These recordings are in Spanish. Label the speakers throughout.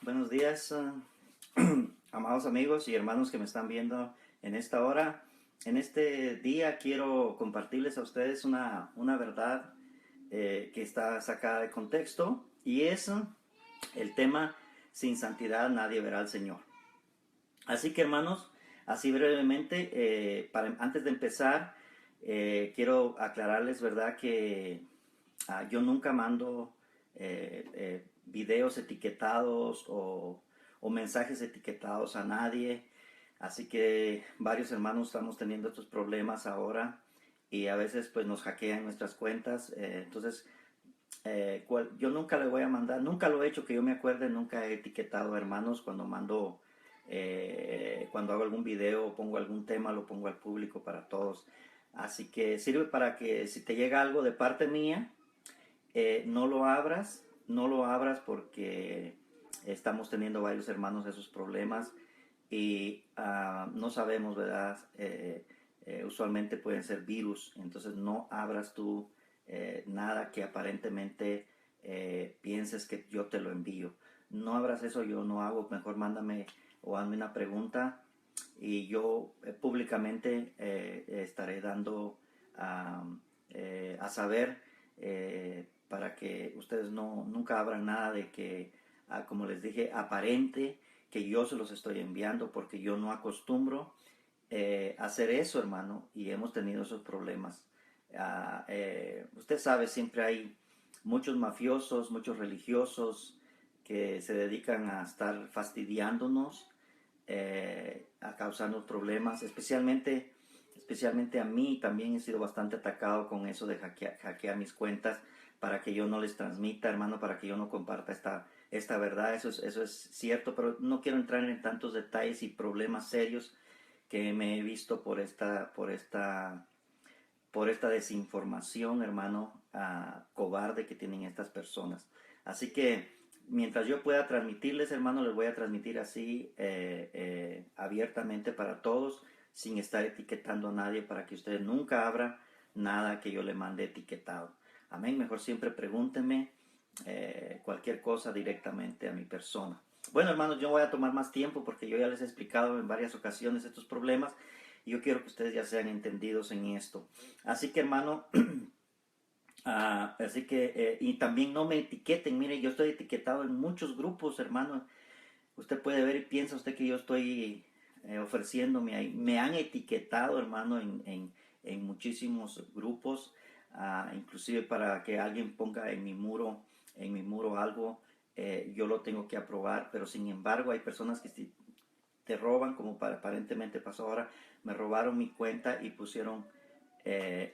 Speaker 1: Buenos días, amados amigos y hermanos que me están viendo en esta hora. En este día quiero compartirles a ustedes una verdad que está sacada de contexto y es el tema: sin santidad nadie verá al Señor. Así que, hermanos, así brevemente, antes de empezar, quiero aclararles, ¿verdad?, que yo nunca mando videos etiquetados o mensajes etiquetados a nadie. Así que varios hermanos estamos teniendo estos problemas ahora y a veces pues nos hackean nuestras cuentas. Entonces, yo nunca le voy a mandar, nunca lo he hecho que yo me acuerde, nunca he etiquetado a hermanos cuando hago algún video o pongo algún tema, lo pongo al público para todos. Así que sirve para que si te llega algo de parte mía, no lo abras porque estamos teniendo varios hermanos esos problemas y no sabemos, ¿verdad? Usualmente pueden ser virus, entonces no abras tú nada que aparentemente pienses que yo te lo envío. No abras eso, yo no hago, mejor mándame o hazme una pregunta y yo públicamente estaré dando a saber, para que ustedes nunca abran nada de que, como les dije, aparente que yo se los estoy enviando, porque yo no acostumbro hacer eso, hermano, y hemos tenido esos problemas. Usted sabe, siempre hay muchos mafiosos, muchos religiosos que se dedican a estar fastidiándonos, a causarnos problemas, especialmente a mí también he sido bastante atacado con eso de hackear mis cuentas para que yo no les transmita, hermano, para que yo no comparta esta verdad. Eso es cierto, pero no quiero entrar en tantos detalles y problemas serios que me he visto por esta desinformación, hermano, cobarde que tienen estas personas. Así que mientras yo pueda transmitirles, hermano, les voy a transmitir así abiertamente para todos, sin estar etiquetando a nadie, para que ustedes nunca abran nada que yo le mande etiquetado. Amén. Mejor siempre pregúntenme cualquier cosa directamente a mi persona. Bueno, hermanos, yo voy a tomar más tiempo porque yo ya les he explicado en varias ocasiones estos problemas y yo quiero que ustedes ya sean entendidos en esto. Así que, hermano, y también no me etiqueten. Mire, yo estoy etiquetado en muchos grupos, hermano. Usted puede ver y piensa usted que yo estoy ofreciéndome ahí. Me han etiquetado, hermano, en muchísimos grupos, inclusive para que alguien ponga en mi muro algo, yo lo tengo que aprobar, pero sin embargo hay personas que si te roban, como aparentemente pasó ahora, me robaron mi cuenta y pusieron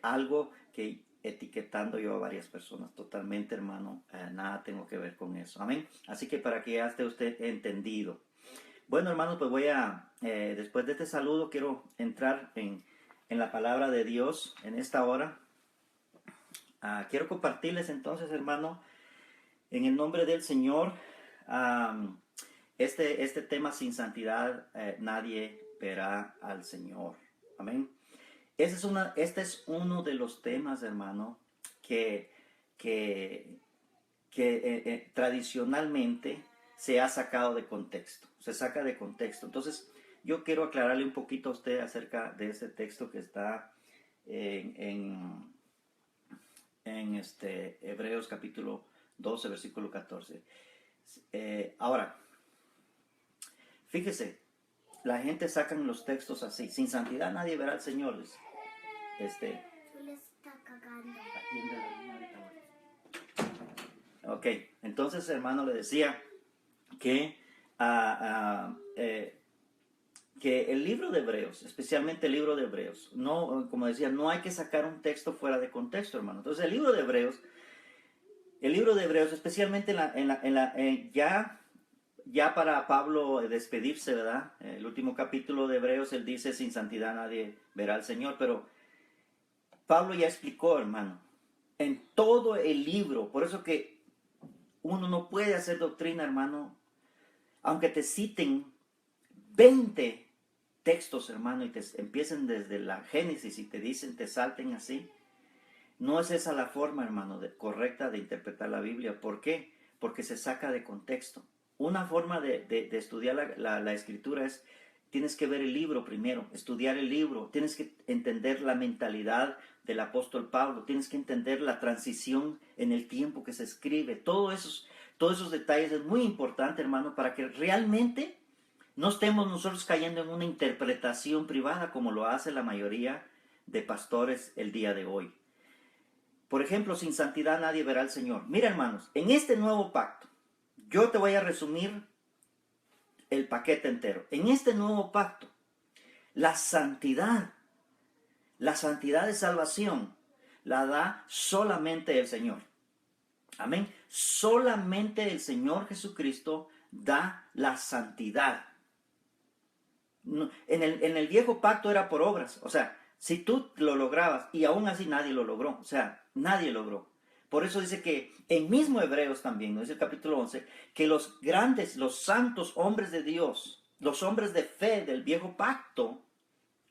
Speaker 1: algo que etiquetando yo a varias personas. Totalmente, hermano, nada tengo que ver con eso. Amén. Así que para que ya esté usted entendido. Bueno, hermanos, pues después de este saludo, quiero entrar en la palabra de Dios en esta hora. Quiero compartirles entonces, hermano, en el nombre del Señor, este tema: sin santidad nadie verá al Señor. Amén. Este es uno de los temas, hermano, que, que, que tradicionalmente se ha sacado de contexto. Se saca de contexto. Entonces, yo quiero aclararle un poquito a usted acerca de ese texto que está en Hebreos capítulo 12, versículo 14. Ahora, fíjese, la gente sacan los textos así: sin santidad nadie verá al Señor.
Speaker 2: Le está cagando.
Speaker 1: Ok, entonces, hermano, le decía que, que el libro de Hebreos, especialmente el libro de Hebreos, no, como decía, no hay que sacar un texto fuera de contexto, hermano. Entonces, el libro de Hebreos, especialmente ya para Pablo despedirse, ¿verdad? El último capítulo de Hebreos, él dice: sin santidad nadie verá al Señor. Pero Pablo ya explicó, hermano, en todo el libro. Por eso que uno no puede hacer doctrina, hermano, aunque te citen 20 textos, hermano, y te empiecen desde la Génesis y te salten así. No es esa la forma, hermano, correcta de interpretar la Biblia. ¿Por qué? Porque se saca de contexto. una forma de estudiar la escritura es, tienes que ver el libro primero, estudiar el libro, tienes que entender la mentalidad del apóstol Pablo, tienes que entender la transición en el tiempo que se escribe, todos esos detalles es muy importante, hermano, para que realmente no estemos nosotros cayendo en una interpretación privada como lo hace la mayoría de pastores el día de hoy. Por ejemplo, sin santidad nadie verá al Señor. Mira, hermanos, en este nuevo pacto, yo te voy a resumir el paquete entero. En este nuevo pacto, la santidad de salvación la da solamente el Señor. Amén. Solamente el Señor Jesucristo da la santidad. En el viejo pacto era por obras. O sea, si tú lo lograbas, y aún así nadie lo logró. O sea, nadie logró. Por eso dice que en mismo Hebreos también, ¿no? Dice el capítulo 11, que los grandes, los santos hombres de Dios, los hombres de fe del viejo pacto,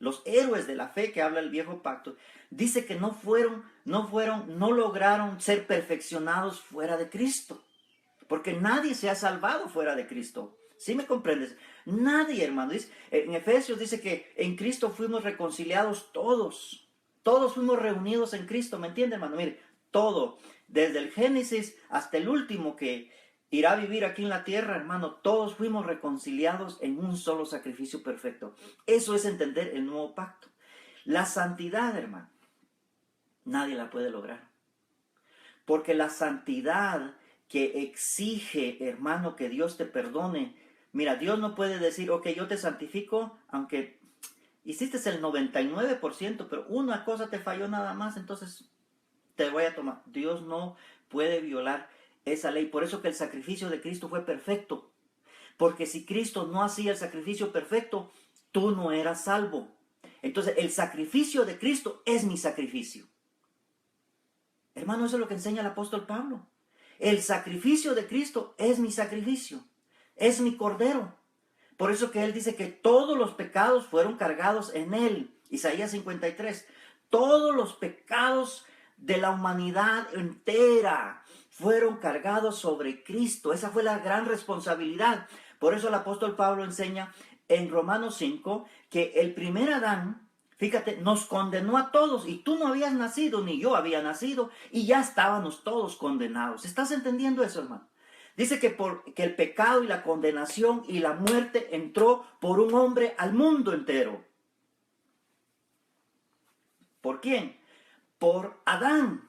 Speaker 1: los héroes de la fe que habla el viejo pacto, dice que no lograron ser perfeccionados fuera de Cristo. Porque nadie se ha salvado fuera de Cristo. ¿Sí me comprendes? Nadie, hermano. En Efesios dice que en Cristo fuimos reconciliados todos. Todos fuimos reunidos en Cristo. ¿Me entiende, hermano? Mire, todo. Desde el Génesis hasta el último que irá a vivir aquí en la tierra, hermano. Todos fuimos reconciliados en un solo sacrificio perfecto. Eso es entender el nuevo pacto. La santidad, hermano, nadie la puede lograr. Porque la santidad que exige, hermano, que Dios te perdone. Mira, Dios no puede decir, ok, yo te santifico, aunque hiciste el 99%, pero una cosa te falló nada más, entonces te voy a tomar. Dios no puede violar esa ley. Por eso que el sacrificio de Cristo fue perfecto. Porque si Cristo no hacía el sacrificio perfecto, tú no eras salvo. Entonces, el sacrificio de Cristo es mi sacrificio. Hermano, eso es lo que enseña el apóstol Pablo. El sacrificio de Cristo es mi sacrificio, es mi cordero. Por eso que él dice que todos los pecados fueron cargados en él. Isaías 53. Todos los pecados de la humanidad entera fueron cargados sobre Cristo. Esa fue la gran responsabilidad. Por eso el apóstol Pablo enseña en Romanos 5 que el primer Adán, fíjate, nos condenó a todos y tú no habías nacido, ni yo había nacido, y ya estábamos todos condenados. ¿Estás entendiendo eso, hermano? Dice que el pecado y la condenación y la muerte entró por un hombre al mundo entero. ¿Por quién? Por Adán.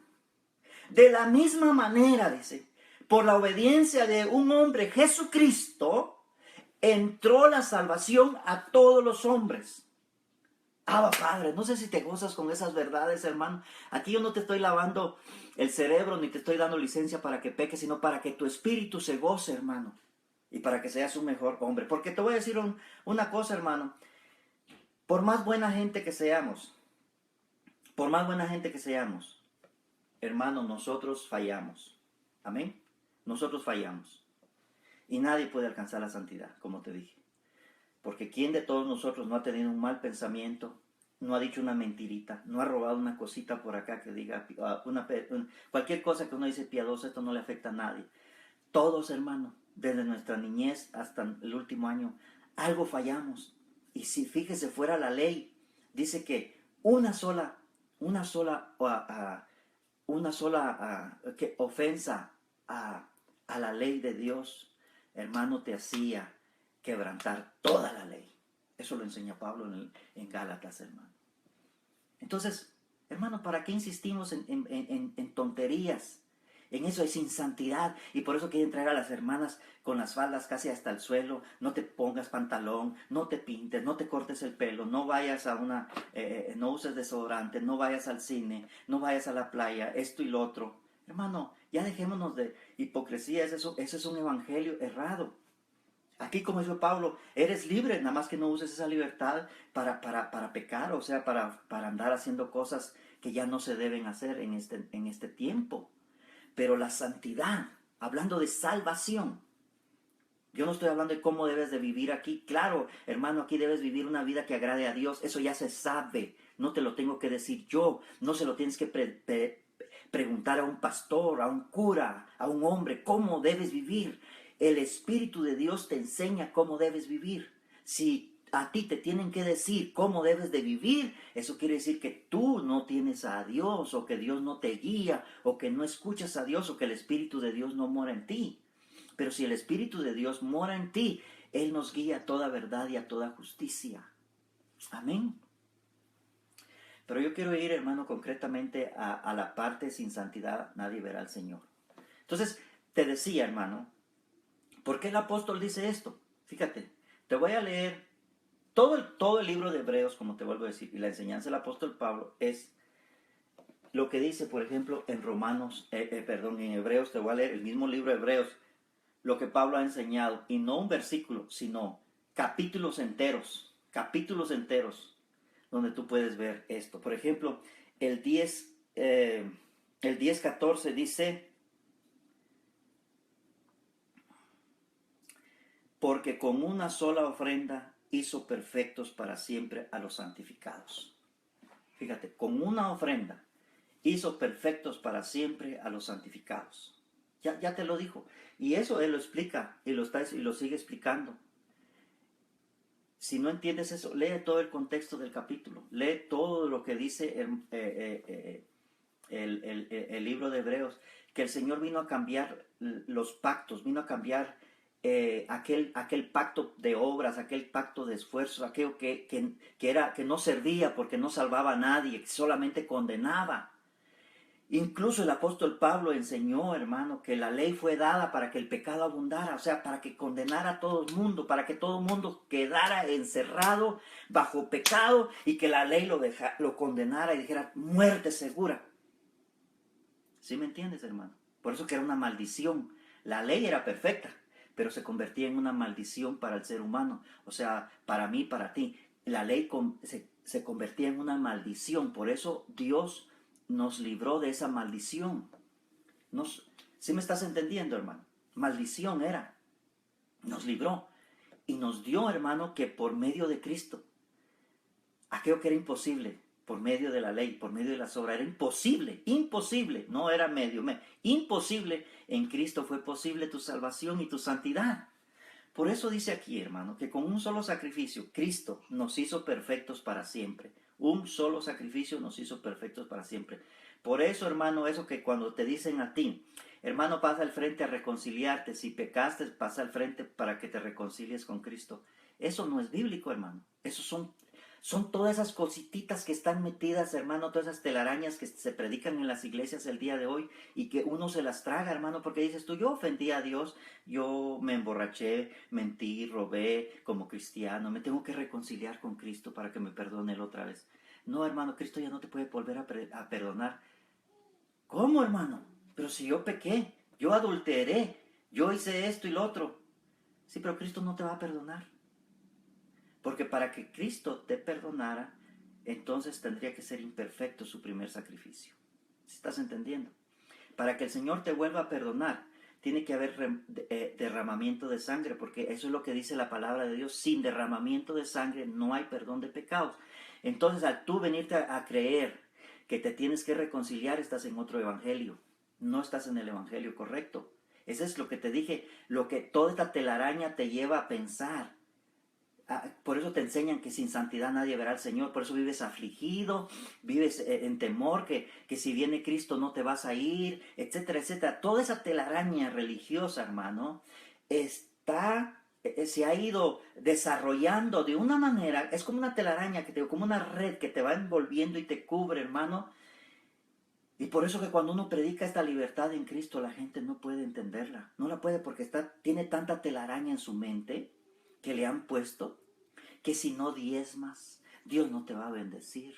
Speaker 1: De la misma manera, dice, por la obediencia de un hombre, Jesucristo, entró la salvación a todos los hombres. Padre, no sé si te gozas con esas verdades, hermano. Aquí yo no te estoy lavando el cerebro ni te estoy dando licencia para que peques, sino para que tu espíritu se goce, hermano. Y para que seas un mejor hombre. Porque te voy a decir una cosa, hermano. Por más buena gente que seamos, hermano, nosotros fallamos. Amén. Nosotros fallamos. Y nadie puede alcanzar la santidad, como te dije. Porque ¿quién de todos nosotros no ha tenido un mal pensamiento? No ha dicho una mentirita, no ha robado una cosita por acá que diga, cualquier cosa que uno dice piadosa, esto no le afecta a nadie. Todos, hermano, desde nuestra niñez hasta el último año, algo fallamos. Y si fíjese, fuera la ley, dice que una sola ofensa a la ley de Dios, hermano, te hacía quebrantar toda la ley. Eso lo enseña Pablo en Gálatas, hermano. Entonces, hermano, ¿para qué insistimos en tonterías? En eso es insantidad. Y por eso quieren traer a las hermanas con las faldas casi hasta el suelo. No te pongas pantalón, no te pintes, no te cortes el pelo, no vayas no uses desodorante, no vayas al cine, no vayas a la playa, esto y lo otro. Hermano, ya dejémonos de hipocresía. Ese es un evangelio errado. Aquí, como dijo Pablo, eres libre, nada más que no uses esa libertad para pecar, o sea, para andar haciendo cosas que ya no se deben hacer en este tiempo. Pero la santidad, hablando de salvación, yo no estoy hablando de cómo debes de vivir aquí. Claro, hermano, aquí debes vivir una vida que agrade a Dios, eso ya se sabe, no te lo tengo que decir yo, no se lo tienes que preguntar a un pastor, a un cura, a un hombre, cómo debes vivir. el Espíritu de Dios te enseña cómo debes vivir. Si a ti te tienen que decir cómo debes de vivir, eso quiere decir que tú no tienes a Dios, o que Dios no te guía, o que no escuchas a Dios, o que el Espíritu de Dios no mora en ti. Pero si el Espíritu de Dios mora en ti, Él nos guía a toda verdad y a toda justicia. Amén. Pero yo quiero ir, hermano, concretamente a la parte: sin santidad nadie verá al Señor. Entonces, te decía, hermano, ¿por qué el apóstol dice esto? Fíjate, te voy a leer todo el libro de Hebreos, como te vuelvo a decir, y la enseñanza del apóstol Pablo es lo que dice, por ejemplo, en en Hebreos. Te voy a leer el mismo libro de Hebreos, lo que Pablo ha enseñado, y no un versículo, sino capítulos enteros, donde tú puedes ver esto. Por ejemplo, el 10:14 dice: porque con una sola ofrenda hizo perfectos para siempre a los santificados. Fíjate, con una ofrenda hizo perfectos para siempre a los santificados. Ya te lo dijo. Y eso Él lo explica y lo sigue explicando. Si no entiendes eso, lee todo el contexto del capítulo. Lee todo lo que dice el libro de Hebreos. Que el Señor vino a cambiar los pactos, vino a cambiar aquel pacto de obras, aquel pacto de esfuerzos, aquello que no servía porque no salvaba a nadie, que solamente condenaba. Incluso el apóstol Pablo enseñó, hermano, que la ley fue dada para que el pecado abundara, o sea, para que condenara a todo el mundo, para que todo el mundo quedara encerrado bajo pecado, y que la ley lo condenara y dijera muerte segura. ¿Sí me entiendes, hermano? Por eso que era una maldición. La ley era perfecta, pero se convertía en una maldición para el ser humano, o sea, para mí, para ti. La ley se convertía en una maldición. Por eso Dios nos libró de esa maldición. ¿Sí me estás entendiendo, hermano? Maldición era. Nos libró y nos dio, hermano, que por medio de Cristo, aquello que era imposible, por medio de la ley, por medio de las obras, era imposible, no era imposible, en Cristo fue posible tu salvación y tu santidad. Por eso dice aquí, hermano, que con un solo sacrificio, Cristo nos hizo perfectos para siempre. Un solo sacrificio nos hizo perfectos para siempre. Por eso, hermano, eso que cuando te dicen a ti, hermano, pasa al frente a reconciliarte, si pecaste, pasa al frente para que te reconcilies con Cristo. Eso no es bíblico, hermano. Eso son todas esas cosititas que están metidas, hermano, todas esas telarañas que se predican en las iglesias el día de hoy y que uno se las traga, hermano, porque dices tú: yo ofendí a Dios, yo me emborraché, mentí, robé como cristiano, me tengo que reconciliar con Cristo para que me perdone Él otra vez. No, hermano, Cristo ya no te puede volver a perdonar. ¿Cómo, hermano? Pero si yo pequé, yo adulteré, yo hice esto y lo otro. Sí, pero Cristo no te va a perdonar. Porque para que Cristo te perdonara, entonces tendría que ser imperfecto su primer sacrificio. ¿Sí estás entendiendo? Para que el Señor te vuelva a perdonar, tiene que haber derramamiento de sangre, porque eso es lo que dice la palabra de Dios: sin derramamiento de sangre no hay perdón de pecados. Entonces, al tú venirte a creer que te tienes que reconciliar, estás en otro evangelio, no estás en el evangelio correcto. Eso es lo que te dije, lo que toda esta telaraña te lleva a pensar. Por eso te enseñan que sin santidad nadie verá al Señor. Por eso vives afligido, vives en temor, que si viene Cristo no te vas a ir, etcétera, etcétera. Toda esa telaraña religiosa, hermano, se ha ido desarrollando de una manera, es como una telaraña, como una red que te va envolviendo y te cubre, hermano. Y por eso que cuando uno predica esta libertad en Cristo, la gente no puede entenderla. No la puede, porque tiene tanta telaraña en su mente que le han puesto, que si no diezmas, Dios no te va a bendecir.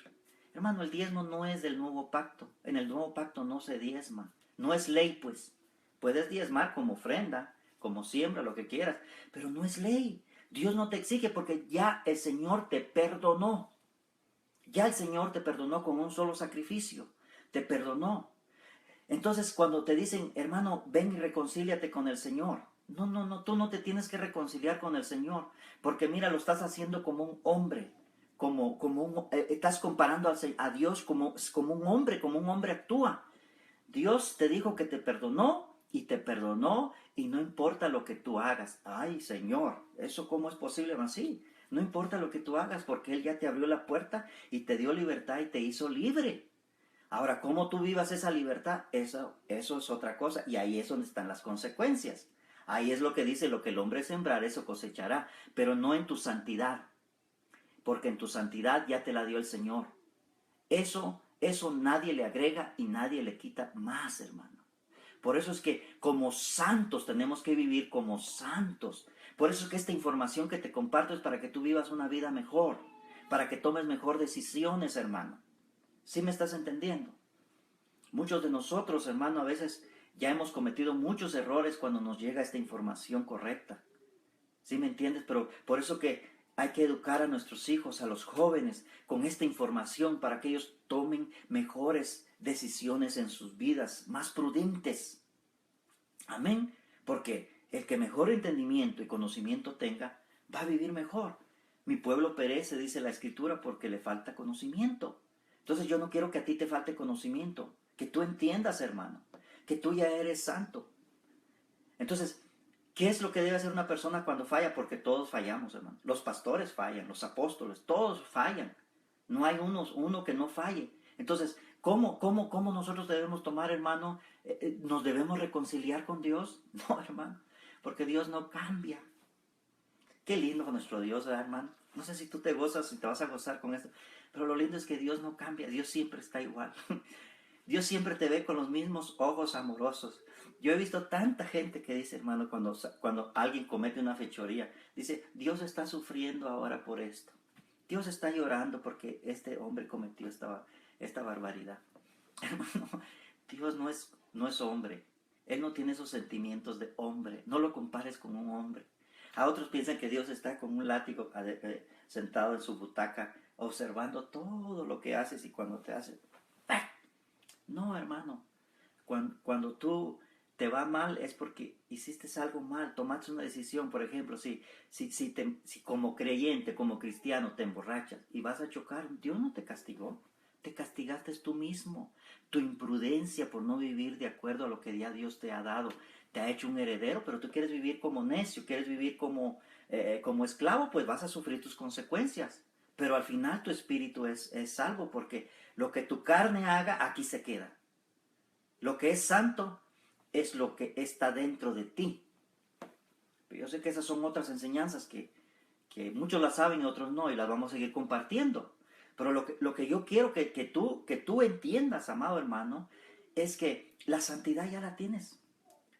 Speaker 1: Hermano, el diezmo no es del nuevo pacto. En el nuevo pacto no se diezma. No es ley, pues. Puedes diezmar como ofrenda, como siembra, lo que quieras, pero no es ley. Dios no te exige, porque ya el Señor te perdonó. Ya el Señor te perdonó con un solo sacrificio. Te perdonó. Entonces, cuando te dicen: hermano, ven y reconcíliate con el Señor. No, tú no te tienes que reconciliar con el Señor, porque mira, lo estás haciendo como un hombre, estás comparando a Dios como un hombre actúa. Dios te dijo que te perdonó y te perdonó y no importa lo que tú hagas. Ay, Señor, ¿eso cómo es posible así? No importa lo que tú hagas porque Él ya te abrió la puerta y te dio libertad y te hizo libre. Ahora, ¿cómo tú vivas esa libertad? Eso es otra cosa y ahí es donde están las consecuencias. Ahí es lo que dice, lo que el hombre sembrar, eso cosechará, pero no en tu santidad, porque en tu santidad ya te la dio el Señor. Eso nadie le agrega y nadie le quita más, hermano. Por eso es que como santos tenemos que vivir como santos. Por eso es que esta información que te comparto es para que tú vivas una vida mejor, para que tomes mejor decisiones, hermano. ¿Sí me estás entendiendo? Muchos de nosotros, hermano, a veces ya hemos cometido muchos errores cuando nos llega esta información correcta. ¿Sí me entiendes? Pero por eso que hay que educar a nuestros hijos, a los jóvenes, con esta información para que ellos tomen mejores decisiones en sus vidas, más prudentes. Amén. Porque el que mejor entendimiento y conocimiento tenga, va a vivir mejor. Mi pueblo perece, dice la Escritura, porque le falta conocimiento. Entonces yo no quiero que a ti te falte conocimiento, que tú entiendas, hermano, que tú ya eres santo. Entonces, ¿qué es lo que debe hacer una persona cuando falla? Porque todos fallamos, hermano. Los pastores fallan, los apóstoles, todos fallan. No hay uno que no falle. Entonces, ¿cómo nosotros debemos tomar, hermano? ¿Nos debemos reconciliar con Dios? No, hermano, porque Dios no cambia. Qué lindo con nuestro Dios, ¿verdad, hermano? No sé si tú te gozas, si te vas a gozar con esto, pero lo lindo es que Dios no cambia, Dios siempre está igual. Dios siempre te ve con los mismos ojos amorosos. Yo he visto tanta gente que dice, hermano, cuando alguien comete una fechoría, dice, Dios está sufriendo ahora por esto. Dios está llorando porque este hombre cometió esta barbaridad. Hermano, Dios no es hombre. Él no tiene esos sentimientos de hombre. No lo compares con un hombre. A otros piensan que Dios está con un látigo sentado en su butaca, observando todo lo que haces y cuando te hace. ¡Ah! No, hermano. Cuando tú te va mal es porque hiciste algo mal, tomaste una decisión. Por ejemplo, si como creyente, como cristiano, te emborrachas y vas a chocar, Dios no te castigó. Te castigaste tú mismo. Tu imprudencia por no vivir de acuerdo a lo que ya Dios te ha dado te ha hecho un heredero, pero tú quieres vivir como necio, quieres vivir como esclavo, pues vas a sufrir tus consecuencias. Pero al final tu espíritu es salvo porque lo que tu carne haga aquí se queda. Lo que es santo es lo que está dentro de ti. Pero yo sé que esas son otras enseñanzas que muchos las saben y otros no, y las vamos a seguir compartiendo. Pero lo que yo quiero que tú entiendas, amado hermano, es que la santidad ya la tienes.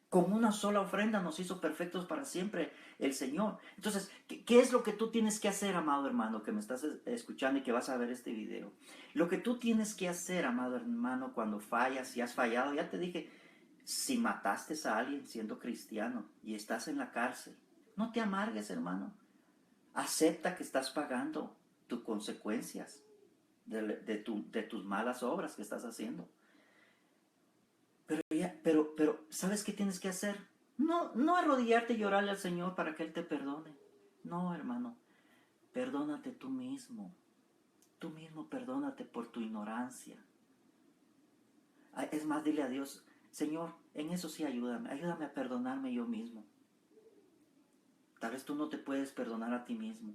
Speaker 1: Con una sola ofrenda nos hizo perfectos para siempre el Señor. Entonces, ¿qué es lo que tú tienes que hacer, amado hermano, que me estás escuchando y que vas a ver este video? Lo que tú tienes que hacer, amado hermano, cuando fallas y has fallado, ya te dije, si mataste a alguien siendo cristiano y estás en la cárcel, no te amargues, hermano. Acepta que estás pagando tus consecuencias de tus malas obras que estás haciendo. Pero, ¿sabes qué tienes que hacer? No arrodillarte y llorarle al Señor para que Él te perdone. No, hermano. Perdónate tú mismo. Tú mismo perdónate por tu ignorancia. Es más, dile a Dios, Señor, en eso sí ayúdame. Ayúdame a perdonarme yo mismo. Tal vez tú no te puedes perdonar a ti mismo.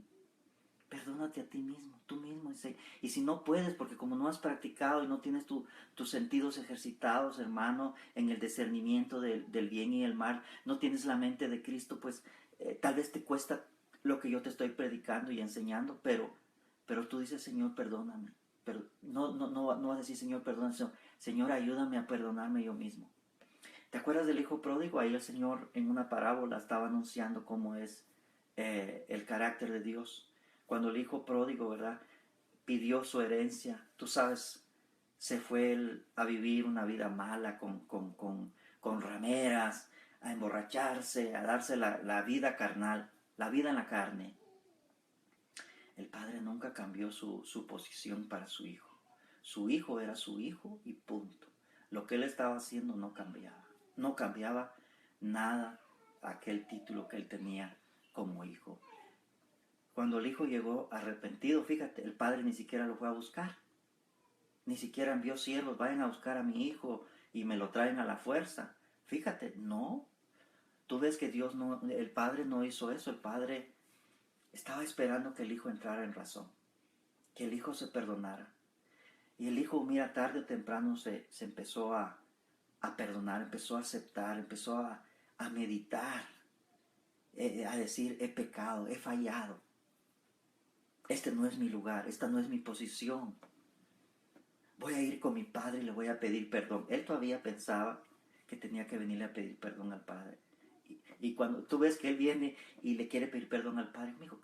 Speaker 1: Perdónate a ti mismo, tú mismo. Y si no puedes, porque como no has practicado y no tienes tus sentidos ejercitados, hermano, en el discernimiento del bien y el mal, no tienes la mente de Cristo, pues tal vez te cuesta lo que yo te estoy predicando y enseñando, pero tú dices, Señor, perdóname. Pero no vas a decir, Señor, perdóname, Señor, ayúdame a perdonarme yo mismo. ¿Te acuerdas del hijo pródigo? Ahí el Señor en una parábola estaba anunciando cómo es el carácter de Dios. Cuando el hijo pródigo, ¿verdad?, pidió su herencia, tú sabes, se fue él a vivir una vida mala con rameras, a emborracharse, a darse la vida carnal, la vida en la carne. El padre nunca cambió su posición para su hijo. Su hijo era su hijo y punto. Lo que él estaba haciendo no cambiaba. No cambiaba nada aquel título que él tenía como hijo. Cuando el hijo llegó arrepentido, fíjate, el padre ni siquiera lo fue a buscar. Ni siquiera envió siervos, vayan a buscar a mi hijo y me lo traen a la fuerza. Fíjate, no. Tú ves que Dios no, el Padre no hizo eso. El Padre estaba esperando que el Hijo entrara en razón, que el Hijo se perdonara. Y el Hijo, mira, tarde o temprano se empezó a perdonar, empezó a aceptar, empezó a meditar, a decir, he pecado, he fallado. Este no es mi lugar, esta no es mi posición. Voy a ir con mi Padre y le voy a pedir perdón. Él todavía pensaba que tenía que venirle a pedir perdón al Padre. Y cuando tú ves que él viene y le quiere pedir perdón al Padre, me dijo,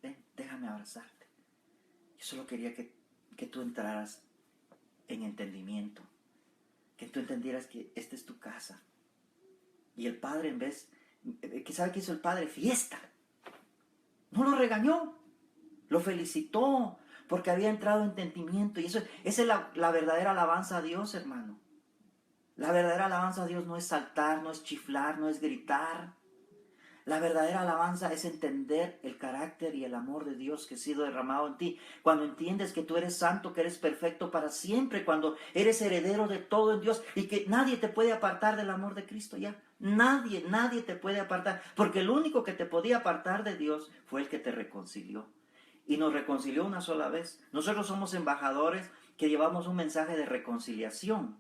Speaker 1: ven, déjame abrazarte. Yo solo quería que tú entraras en entendimiento, que tú entendieras que esta es tu casa. Y el Padre, en vez, ¿qué sabe qué hizo el Padre? Fiesta. No lo regañó, lo felicitó, porque había entrado en entendimiento. Y esa es la verdadera alabanza a Dios, hermano. La verdadera alabanza a Dios no es saltar, no es chiflar, no es gritar. La verdadera alabanza es entender el carácter y el amor de Dios que ha sido derramado en ti. Cuando entiendes que tú eres santo, que eres perfecto para siempre, cuando eres heredero de todo en Dios y que nadie te puede apartar del amor de Cristo ya. Nadie te puede apartar, porque el único que te podía apartar de Dios fue el que te reconcilió. Y nos reconcilió una sola vez. Nosotros somos embajadores que llevamos un mensaje de reconciliación,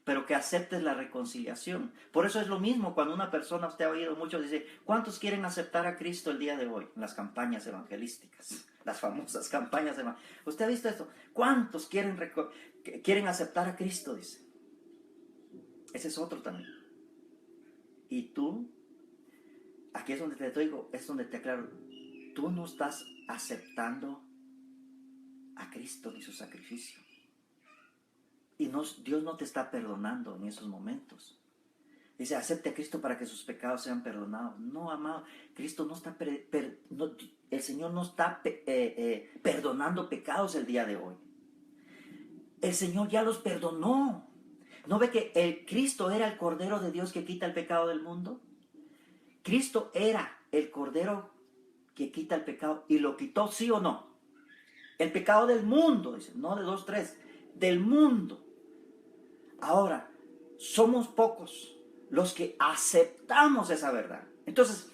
Speaker 1: pero que aceptes la reconciliación. Por eso es lo mismo cuando una persona, usted ha oído mucho, dice, ¿cuántos quieren aceptar a Cristo el día de hoy? En las campañas evangelísticas, las famosas campañas evangelísticas. ¿Usted ha visto esto? ¿Cuántos quieren aceptar a Cristo? Dice. Ese es otro también. Y tú, aquí es donde te digo, es donde te aclaro, tú no estás aceptando a Cristo ni su sacrificio. Y Dios no te está perdonando en esos momentos. Dice, acepte a Cristo para que sus pecados sean perdonados. No, amado, Cristo no está, el Señor no está perdonando pecados el día de hoy. El Señor ya los perdonó. ¿No ve que el Cristo era el Cordero de Dios que quita el pecado del mundo? Cristo era el Cordero que quita el pecado y lo quitó, ¿sí o no? El pecado del mundo, dice, no de 2, 3, del mundo. Ahora, somos pocos los que aceptamos esa verdad. Entonces,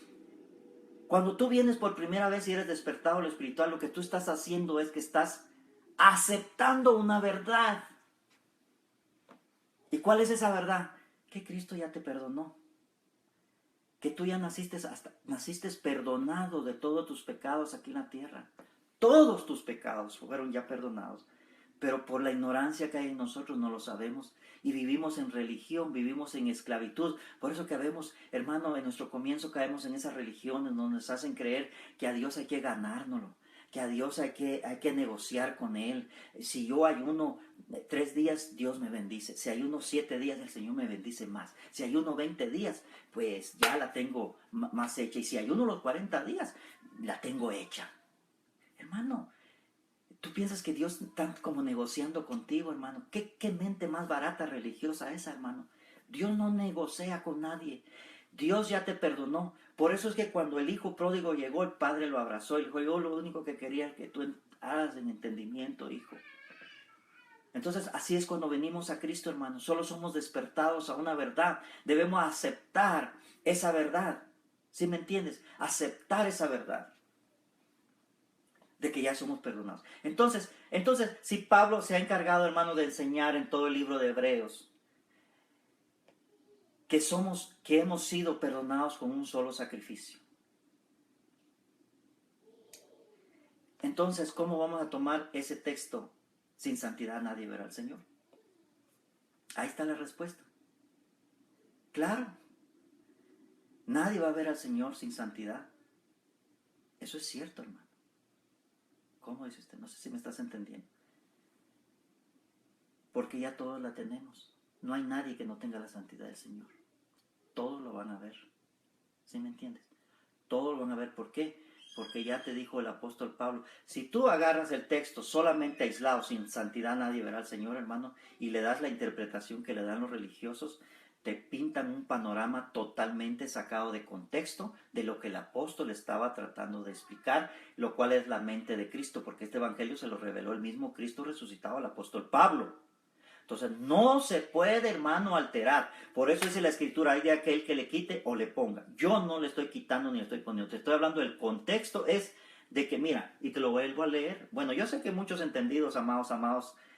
Speaker 1: cuando tú vienes por primera vez y eres despertado a lo espiritual, lo que tú estás haciendo es que estás aceptando una verdad. ¿Y cuál es esa verdad? Que Cristo ya te perdonó. Que tú ya naciste perdonado de todos tus pecados aquí en la tierra. Todos tus pecados fueron ya perdonados. Pero por la ignorancia que hay en nosotros no lo sabemos y vivimos en religión, vivimos en esclavitud. Por eso que vemos, hermano, en nuestro comienzo caemos en esas religiones donde nos hacen creer que a Dios hay que ganárnoslo, que a Dios hay que negociar con Él. Si yo ayuno 3 días, Dios me bendice. Si ayuno 7 días, el Señor me bendice más. Si ayuno 20 días, pues ya la tengo más hecha. Y si ayuno los 40 días, la tengo hecha. Hermano, ¿tú piensas que Dios está como negociando contigo, hermano? ¿Qué mente más barata religiosa esa, hermano? Dios no negocia con nadie. Dios ya te perdonó. Por eso es que cuando el hijo pródigo llegó, el padre lo abrazó y le dijo, yo lo único que quería es que tú hagas en entendimiento, hijo. Entonces, así es cuando venimos a Cristo, hermano. Solo somos despertados a una verdad. Debemos aceptar esa verdad. ¿Sí me entiendes? Aceptar esa verdad de que ya somos perdonados. Entonces, si Pablo se ha encargado, hermano, de enseñar en todo el libro de Hebreos que hemos sido perdonados con un solo sacrificio. Entonces, ¿cómo vamos a tomar ese texto? Sin santidad nadie verá al Señor. Ahí está la respuesta. Claro, nadie va a ver al Señor sin santidad. Eso es cierto, hermano. ¿Cómo dice usted? No sé si me estás entendiendo. Porque ya todos la tenemos. No hay nadie que no tenga la santidad del Señor. Todos lo van a ver. ¿Sí me entiendes? Todos lo van a ver. ¿Por qué? Porque ya te dijo el apóstol Pablo, si tú agarras el texto solamente aislado, sin santidad nadie verá al Señor, hermano, y le das la interpretación que le dan los religiosos, te pintan un panorama totalmente sacado de contexto de lo que el apóstol estaba tratando de explicar, lo cual es la mente de Cristo, porque este evangelio se lo reveló el mismo Cristo resucitado al apóstol Pablo. Entonces no se puede, hermano, alterar. Por eso dice la escritura, hay de aquel que le quite o le ponga. Yo no le estoy quitando ni le estoy poniendo. Te estoy hablando del contexto, es de que, mira, y te lo vuelvo a leer. Bueno, yo sé que muchos entendidos, amados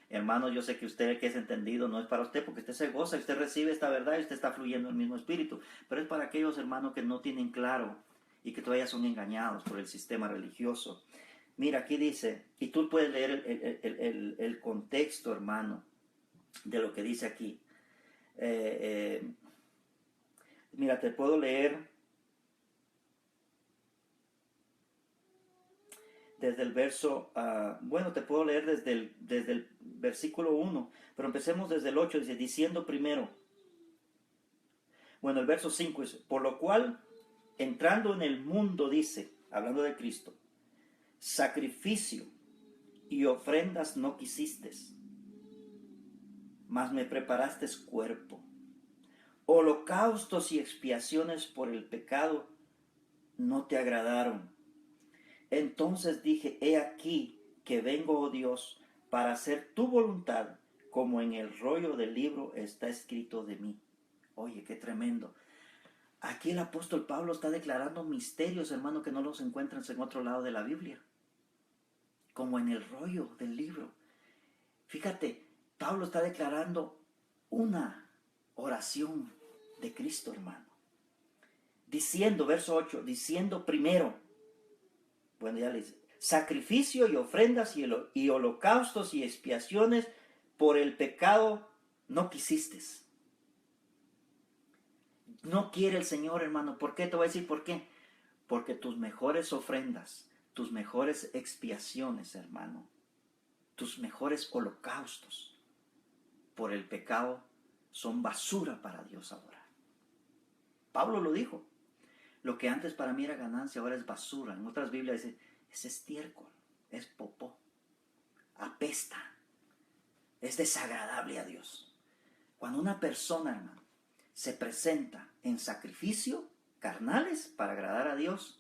Speaker 1: hermanos, yo sé que usted que es entendido no es para usted, porque usted se goza, usted recibe esta verdad y usted está fluyendo en el mismo espíritu. Pero es para aquellos hermanos que no tienen claro y que todavía son engañados por el sistema religioso. Mira, aquí dice, y tú puedes leer el contexto, hermano, de lo que dice aquí. Mira, te puedo leer desde el verso, bueno, te puedo leer desde el versículo 1, pero empecemos desde el 8, dice, diciendo primero, bueno, el verso 5 dice, por lo cual, entrando en el mundo, dice, hablando de Cristo, sacrificio y ofrendas no quisiste, mas me preparaste cuerpo. Holocaustos y expiaciones por el pecado no te agradaron. Entonces dije, he aquí que vengo, oh Dios, para hacer tu voluntad, como en el rollo del libro está escrito de mí. Oye, qué tremendo. Aquí el apóstol Pablo está declarando misterios, hermano, que no los encuentras en otro lado de la Biblia. Como en el rollo del libro. Fíjate, Pablo está declarando una oración de Cristo, hermano. Diciendo, verso 8, diciendo primero, bueno, ya le dice, sacrificio y ofrendas y holocaustos y expiaciones por el pecado no quisiste. No quiere el Señor, hermano. ¿Por qué? Te voy a decir por qué. Porque tus mejores ofrendas, tus mejores expiaciones, hermano, tus mejores holocaustos por el pecado son basura para Dios ahora. Pablo lo dijo. Lo que antes para mí era ganancia, ahora es basura. En otras Biblias dice, es estiércol, es popó, apesta, es desagradable a Dios. Cuando una persona, hermano, se presenta en sacrificio carnales para agradar a Dios,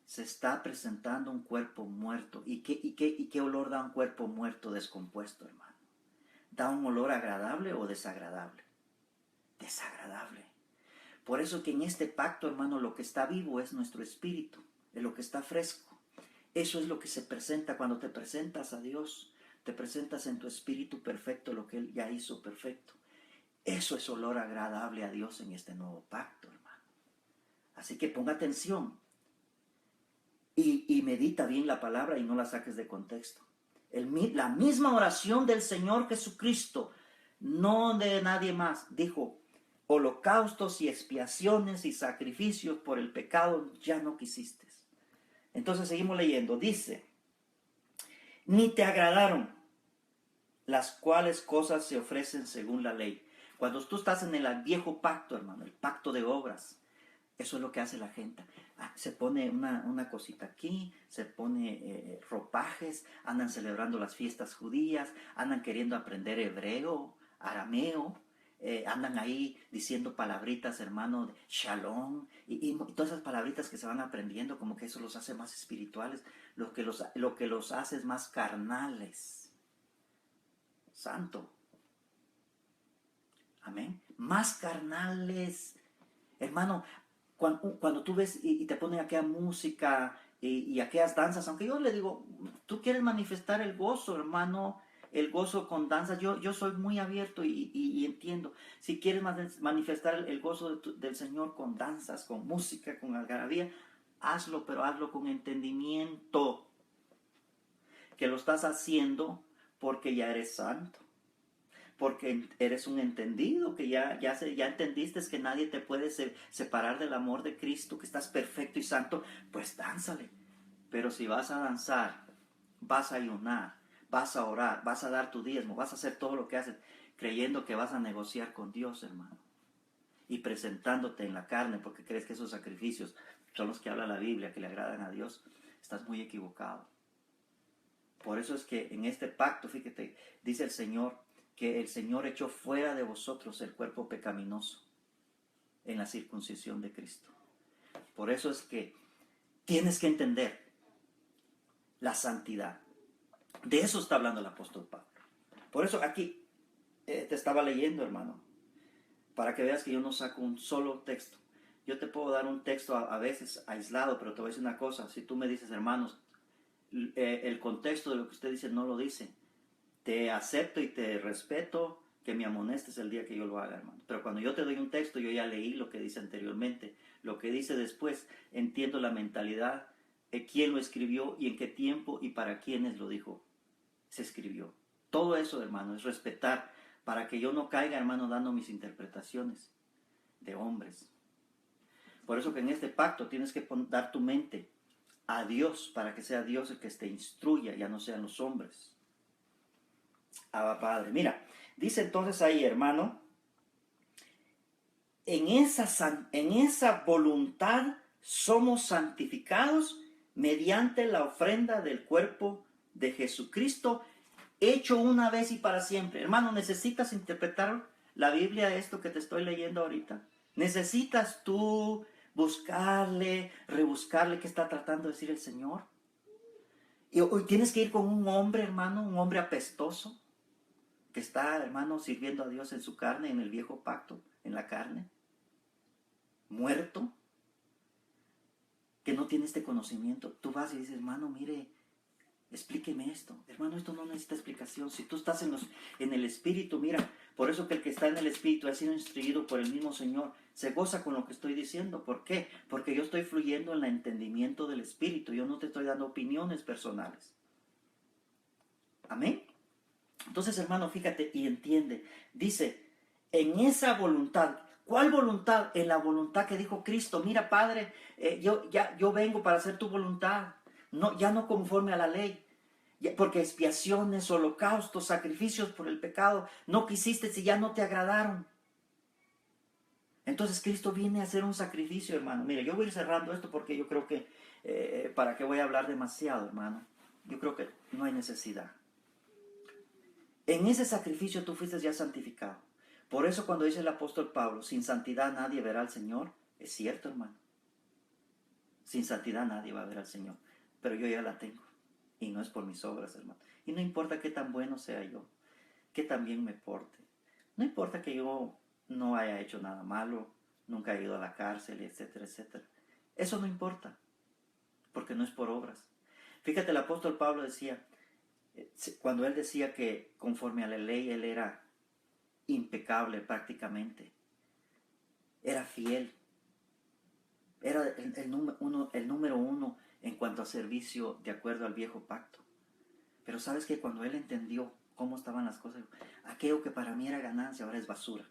Speaker 1: se está presentando un cuerpo muerto. ¿Y qué olor da un cuerpo muerto descompuesto, hermano? ¿Da un olor agradable o desagradable? Desagradable. Por eso que en este pacto, hermano, lo que está vivo es nuestro espíritu, es lo que está fresco. Eso es lo que se presenta cuando te presentas a Dios. Te presentas en tu espíritu perfecto, lo que Él ya hizo perfecto. Eso es olor agradable a Dios en este nuevo pacto, hermano. Así que ponga atención y medita bien la palabra y no la saques de contexto. La misma oración del Señor Jesucristo, no de nadie más, dijo, holocaustos y expiaciones y sacrificios por el pecado ya no quisiste. Entonces seguimos leyendo, dice, ni te agradaron las cuales cosas se ofrecen según la ley. Cuando tú estás en el viejo pacto, hermano, el pacto de obras, eso es lo que hace la gente. Se pone una cosita aquí, se pone ropajes, andan celebrando las fiestas judías, andan queriendo aprender hebreo, arameo, andan ahí diciendo palabritas, hermano, shalom, y todas esas palabritas que se van aprendiendo, como que eso los hace más espirituales, lo que los hace es más carnales. Santo. Amén. Más carnales. Hermano, cuando tú ves y te ponen aquella música y aquellas danzas, aunque yo le digo, tú quieres manifestar el gozo, hermano, el gozo con danzas, yo soy muy abierto y entiendo. Si quieres manifestar el gozo del Señor con danzas, con música, con algarabía, hazlo, pero hazlo con entendimiento, que lo estás haciendo porque ya eres santo. Porque eres un entendido, que ya entendiste que nadie te puede separar del amor de Cristo, que estás perfecto y santo, pues dánzale. Pero si vas a danzar, vas a ayunar, vas a orar, vas a dar tu diezmo, vas a hacer todo lo que haces, creyendo que vas a negociar con Dios, hermano, y presentándote en la carne, porque crees que esos sacrificios son los que habla la Biblia, que le agradan a Dios, estás muy equivocado. Por eso es que en este pacto, fíjate, dice el Señor, que el Señor echó fuera de vosotros el cuerpo pecaminoso en la circuncisión de Cristo. Por eso es que tienes que entender la santidad. De eso está hablando el apóstol Pablo. Por eso aquí te estaba leyendo, hermano, para que veas que yo no saco un solo texto. Yo te puedo dar un texto a veces aislado, pero te voy a decir una cosa. Si tú me dices, hermanos, el contexto de lo que usted dice no lo dice, te acepto y te respeto que me amonestes el día que yo lo haga, hermano. Pero cuando yo te doy un texto, yo ya leí lo que dice anteriormente. Lo que dice después, entiendo la mentalidad, quién lo escribió y en qué tiempo y para quiénes lo dijo. Se escribió. Todo eso, hermano, es respetar para que yo no caiga, hermano, dando mis interpretaciones de hombres. Por eso que en este pacto tienes que dar tu mente a Dios para que sea Dios el que te instruya, ya no sean los hombres. Abba Padre. Mira, dice entonces ahí, hermano, en esa voluntad somos santificados mediante la ofrenda del cuerpo de Jesucristo, hecho una vez y para siempre. Hermano, ¿necesitas interpretar la Biblia, esto que te estoy leyendo ahorita? ¿Necesitas tú buscarle, rebuscarle qué está tratando de decir el Señor? Y hoy tienes que ir con un hombre, hermano, un hombre apestoso, que está, hermano, sirviendo a Dios en su carne, en el viejo pacto, en la carne, muerto, que no tiene este conocimiento. Tú vas y dices, hermano, mire, explíqueme esto. Hermano, esto no necesita explicación. Si tú estás en el Espíritu, mira, por eso que el que está en el Espíritu ha sido instruido por el mismo Señor, se goza con lo que estoy diciendo. ¿Por qué? Porque yo estoy fluyendo en el entendimiento del Espíritu. Yo no te estoy dando opiniones personales. Amén. Entonces, hermano, fíjate y entiende. Dice, en esa voluntad. ¿Cuál voluntad? En la voluntad que dijo Cristo. Mira, Padre, yo vengo para hacer tu voluntad. No, ya no conforme a la ley. Porque expiaciones, holocaustos, sacrificios por el pecado, no quisiste si ya no te agradaron. Entonces Cristo viene a hacer un sacrificio, hermano. Mire, yo voy a ir cerrando esto porque yo creo que, ¿para qué voy a hablar demasiado, hermano? Yo creo que no hay necesidad. En ese sacrificio tú fuiste ya santificado. Por eso cuando dice el apóstol Pablo, sin santidad nadie verá al Señor, es cierto, hermano. Sin santidad nadie va a ver al Señor. Pero yo ya la tengo. Y no es por mis obras, hermano. Y no importa qué tan bueno sea yo, qué tan bien me porte. No importa que yo no haya hecho nada malo, nunca he ido a la cárcel, etcétera, etcétera. Eso no importa, porque no es por obras. Fíjate, el apóstol Pablo decía, cuando él decía que conforme a la ley él era impecable prácticamente, era fiel, era el número uno en cuanto a servicio de acuerdo al viejo pacto. Pero sabes que cuando él entendió cómo estaban las cosas, aquello que para mí era ganancia ahora es basura.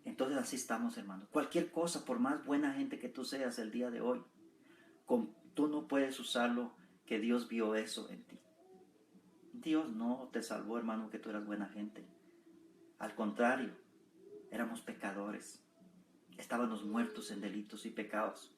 Speaker 1: Entonces así estamos, hermano. Cualquier cosa, por más buena gente que tú seas el día de hoy, tú no puedes usarlo, que Dios vio eso en ti. Dios no te salvó, hermano, que tú eras buena gente. Al contrario, éramos pecadores. Estábamos muertos en delitos y pecados.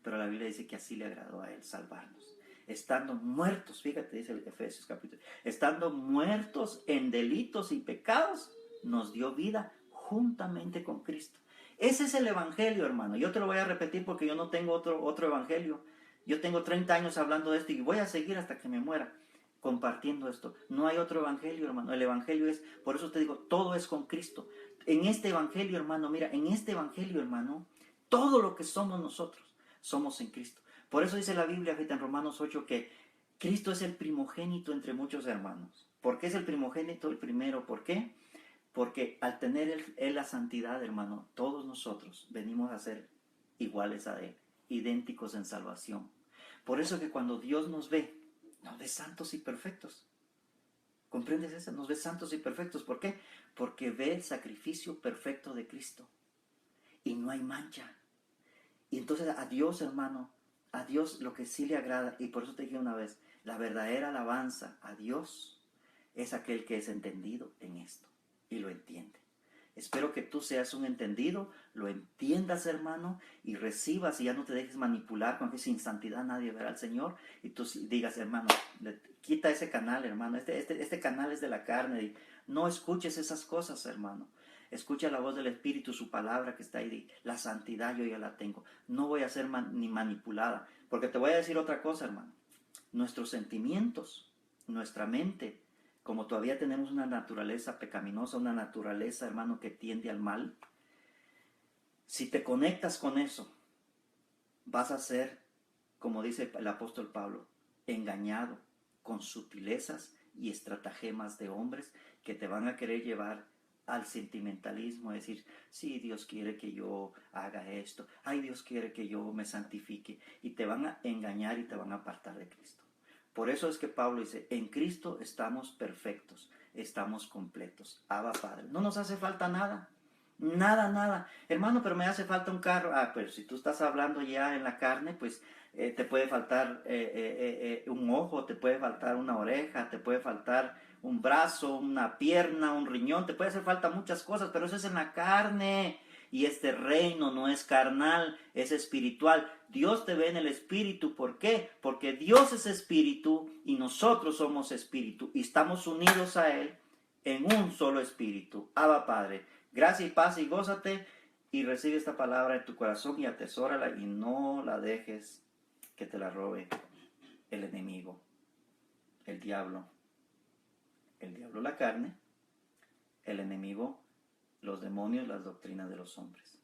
Speaker 1: Pero la Biblia dice que así le agradó a Él salvarnos. Estando muertos, fíjate, dice el Efesios capítulo, estando muertos en delitos y pecados, nos dio vida juntamente con Cristo. Ese es el evangelio, hermano. Yo te lo voy a repetir porque yo no tengo otro evangelio. Yo tengo 30 años hablando de esto y voy a seguir hasta que me muera compartiendo esto. No hay otro evangelio, hermano. El evangelio es, por eso te digo, todo es con Cristo. En este evangelio, hermano, mira, en este evangelio, hermano, todo lo que somos nosotros, somos en Cristo. Por eso dice la Biblia, fíjate, en Romanos 8, que Cristo es el primogénito entre muchos hermanos. ¿Por qué es el primogénito el primero? ¿Por qué? Porque al tener él la santidad, hermano, todos nosotros venimos a ser iguales a Él, idénticos en salvación. Por eso que cuando Dios nos ve santos y perfectos. ¿Comprendes eso? Nos ve santos y perfectos. ¿Por qué? Porque ve el sacrificio perfecto de Cristo. Y no hay mancha. Y entonces a Dios, hermano, a Dios lo que sí le agrada, y por eso te dije una vez, la verdadera alabanza a Dios es aquel que es entendido en esto y lo entiende. Espero que tú seas un entendido, lo entiendas, hermano, y recibas y ya no te dejes manipular con que sin santidad nadie verá al Señor. Y tú digas, hermano, quita ese canal, hermano, este canal es de la carne. Y no escuches esas cosas, hermano. Escucha la voz del Espíritu, su palabra que está ahí. La santidad yo ya la tengo. No voy a ser ni manipulada. Porque te voy a decir otra cosa, hermano. Nuestros sentimientos, nuestra mente, como todavía tenemos una naturaleza pecaminosa, una naturaleza, hermano, que tiende al mal, si te conectas con eso, vas a ser, como dice el apóstol Pablo, engañado con sutilezas y estratagemas de hombres que te van a querer llevar al sentimentalismo, decir, sí, Dios quiere que yo haga esto, ay, Dios quiere que yo me santifique, y te van a engañar y te van a apartar de Cristo. Por eso es que Pablo dice, en Cristo estamos perfectos, estamos completos. Abba, Padre. No nos hace falta nada. Nada, nada. Hermano, pero me hace falta un carro. Ah, pero si tú estás hablando ya en la carne, pues te puede faltar un ojo, te puede faltar una oreja, te puede faltar un brazo, una pierna, un riñón, te puede hacer falta muchas cosas, pero eso es en la carne. Y este reino no es carnal, es espiritual. Dios te ve en el espíritu. ¿Por qué? Porque Dios es espíritu y nosotros somos espíritu y estamos unidos a Él en un solo espíritu. Abba, Padre, gracia y paz y gózate y recibe esta palabra en tu corazón y atesórala y no la dejes que te la robe el enemigo, el diablo la carne, el enemigo, los demonios, las doctrinas de los hombres.